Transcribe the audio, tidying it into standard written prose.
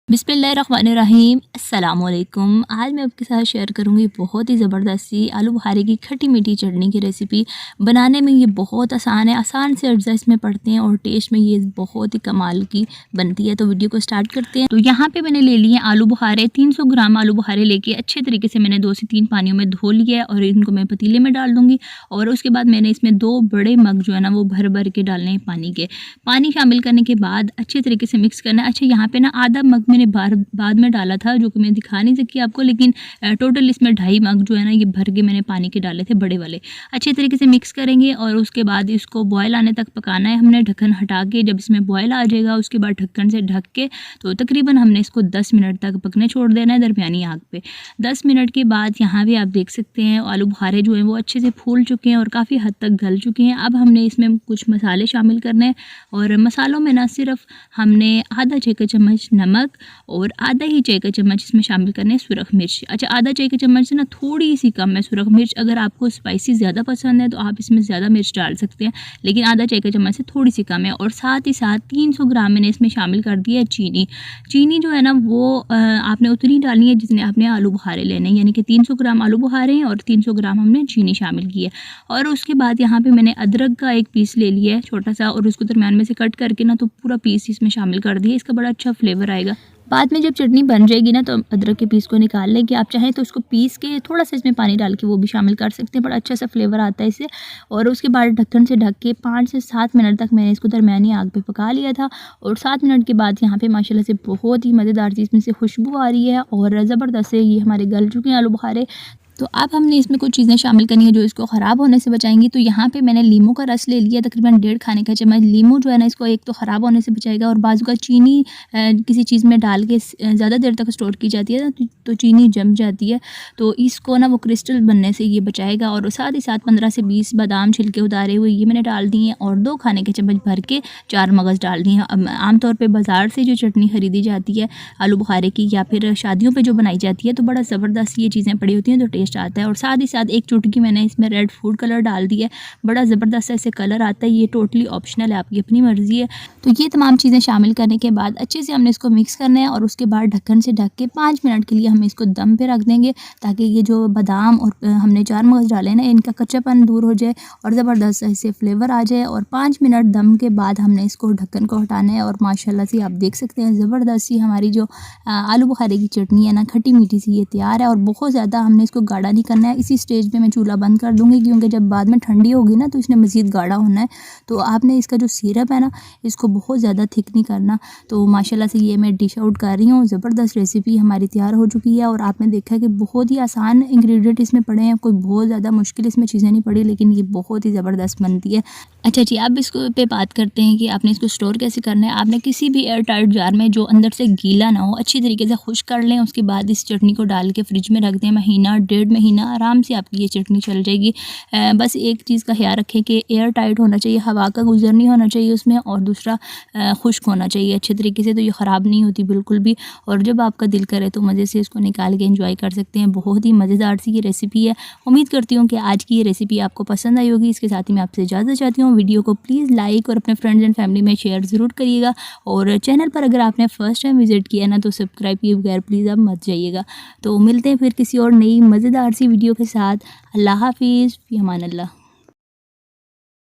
बिस्मिल्लाहिर्रहमानिर्रहीम अस्सलामुअलैकुम। आज मैं आपके साथ शेयर करूंगी बहुत ही ज़बरदस्त सी आलू बुखारे की खट्टी मीठी चटनी की रेसिपी। बनाने में ये बहुत आसान है, आसान से अज्जा इसमें पड़ते हैं और टेस्ट में ये बहुत ही कमाल की बनती है। तो वीडियो को स्टार्ट करते हैं। तो यहाँ पे मैंने ले लिए आलू बुखारे, 300 ग्राम आलू बुखारे लेके अच्छे तरीके से मैंने 2 से 3 पानियों में धो लिया है और इनको मैं पतीले में डाल दूँगी। और उसके बाद मैंने इसमें 2 बड़े मग जो है ना वो भर भर के डालने हैं पानी के। पानी शामिल करने के बाद अच्छे तरीके से मिक्स करना है। अच्छा, यहाँ पे ना आधा मग मैंने बाद में डाला था, जो कि मैं दिखा नहीं सकी आपको, लेकिन टोटल इसमें 2.5 मग जो है ना ये भर के मैंने पानी के डाले थे बड़े वाले। अच्छे तरीके से मिक्स करेंगे और उसके बाद इसको बॉयल आने तक पकाना है हमने, ढक्कन हटा के। जब इसमें बॉयल आ जाएगा उसके बाद ढक्कन से ढक के तो तकरीबन हमने इसको 10 मिनट तक पकने छोड़ देना है दरमियानी आग पे। 10 मिनट के बाद यहाँ भी आप देख सकते हैं आलू बुखारे जो हैं वो अच्छे से फूल चुके हैं और काफ़ी हद तक गल चुके हैं। अब हमने इसमें कुछ मसाले शामिल करने हैं और मसालों में ना सिर्फ हमने आधा चाय का चम्मच नमक और आधा ही चाय का चम्मच इसमें शामिल करने हैं सुरख मिर्च। अच्छा, आधा चाय का चम्मच से ना थोड़ी सी कम है सुरख मिर्च। अगर आपको स्पाइसी ज़्यादा पसंद है तो आप इसमें ज़्यादा मिर्च डाल सकते हैं, लेकिन आधा चाय का चम्मच से थोड़ी सी कम है। और साथ ही साथ 300 ग्राम मैंने इसमें शामिल कर दिया है चीनी। चीनी जो है ना वो आपने उतनी डालनी है जितने आपने आलू बुखारे लेने हैं, यानी कि 300 ग्राम आलू बुखारे हैं और 300 ग्राम हमने चीनी शामिल की है। और उसके बाद यहाँ पर मैंने अदरक का एक पीस ले लिया है छोटा सा और उसको दरम्यान में से कट करके ना तो पूरा पीस इसमें शामिल कर दिया। इसका बड़ा अच्छा फ्लेवर आएगा। बाद में जब चटनी बन जाएगी ना तो अदरक के पीस को निकाल लेंगे। आप चाहें तो उसको पीस के थोड़ा सा इसमें पानी डाल के वो भी शामिल कर सकते हैं, बड़ा अच्छा सा फ्लेवर आता है इससे। और उसके बाद ढक्कन से ढक के 5 से 7 मिनट तक मैंने इसको दरमियानी आग पे पका लिया था। और 7 मिनट के बाद यहाँ पे माशाल्लाह से बहुत ही मज़ेदार सी इसमें से खुशबू आ रही है और ज़बरदस्त से ये हमारे गल चुके हैं आलू बुखारे। तो अब हमने इसमें कुछ चीज़ें शामिल करनी है जो इसको ख़राब होने से बचाएंगी। तो यहाँ पे मैंने लीमू का रस ले लिया, तकरीबन 1.5 खाने का चम्मच। लीमू जो है ना इसको एक तो ख़राब होने से बचाएगा और बाजू का चीनी किसी चीज़ में डाल के ज़्यादा देर तक स्टोर की जाती है ना तो चीनी जम जाती है, तो इसको ना वो क्रिस्टल बनने से ये बचाएगा। और साथ ही साथ 15 से 20 बादाम छिलके उतारे हुए ये मैंने डाल दिए हैं और 2 खाने के चम्मच भर के 4 मगज़ डाल दिए हैं। आमतौर पर बाज़ार से जो चटनी ख़रीदी जाती है आलू बुखारे की या फिर शादियों पर जो बनाई जाती है तो बड़ा ज़बरदस्त ये चीज़ें पड़ी होती हैं तो टेस्ट आता है। और साथ ही साथ 1 चुटकी मैंने इसमें रेड फूड कलर डाल दिया है, बड़ा ज़बरदस्त ऐसे कलर आता है। ये टोटली ऑप्शनल है, आपकी अपनी मर्ज़ी है। तो ये तमाम चीज़ें शामिल करने के बाद अच्छे से हमने इसको मिक्स करना है और उसके बाद ढक्कन से ढक के 5 मिनट के लिए हम इसको दम पे रख देंगे ताकि ये जो बादाम और हमने 4 मगज़ डाले ना इनका कच्चापन दूर हो जाए और ज़बरदस्त ऐसे फ्लेवर आ जाए। और 5 मिनट दम के बाद हमने इसको ढक्कन को हटाना है और माशाल्लाह से आप देख सकते हैं ज़बरदस्त सी हमारी जो आलू बुखारे की चटनी है ना खट्टी मीठी सी ये तैयार है। और बहुत ज़्यादा हमने इसको गाढ़ा नहीं करना है। इसी स्टेज पे मैं चूल्हा बंद कर दूंगी क्योंकि जब बाद में ठंडी होगी ना तो इसने मज़ीद गाढ़ा होना है। तो आपने इसका जो सिरप है ना इसको बहुत ज़्यादा थिक नहीं करना। तो माशाल्लाह से ये मैं डिश आउट कर रही हूँ। ज़बरदस्त रेसिपी हमारी तैयार हो चुकी है और आपने देखा कि बहुत ही आसान इंग्रेडिएंट इसमें पड़े हैं, कोई बहुत ज़्यादा मुश्किल इसमें चीज़ें नहीं पड़ी, लेकिन ये बहुत ही ज़बरदस्त बनती है। अच्छा जी, अब इसको पे बात करते हैं कि आपने इसको स्टोर कैसे करना है। आपने किसी भी एयर टाइट जार में जो अंदर से गीला ना हो अच्छी तरीके से खुश्क कर लें। उसके बाद इस चटनी को डाल के फ्रिज में रख दें, महीना 1.5 महीना आराम से आपकी ये चटनी चल जाएगी। बस एक चीज़ का ख्याल रखें कि एयर टाइट होना चाहिए, हवा का गुजर नहीं होना चाहिए उसमें, और दूसरा खुश्क होना चाहिए अच्छे तरीके से, तो ये ख़राब नहीं होती बिल्कुल भी। और जब आपका दिल करे तो मज़े से इसको निकाल के एंजॉय कर सकते हैं। बहुत ही मज़ेदार सी ये रेसिपी है। उम्मीद करती हूँ कि आज की ये रेसिपी आपको पसंद आई होगी। इसके साथ ही मैं आपसे इजाज़त चाहती हूँ। वीडियो को प्लीज़ लाइक और अपने फ्रेंड्स एंड फैमिली में शेयर ज़रूर करिएगा और चैनल पर अगर आपने फ़र्स्ट टाइम विज़िट किया ना तो सब्सक्राइब किए बगैर प्लीज़ आप मत जाइएगा। तो मिलते हैं फिर किसी और नई मज़ेदार सी वीडियो के साथ। अल्लाह हाफिज़, फ़ी अमान अल्लाह।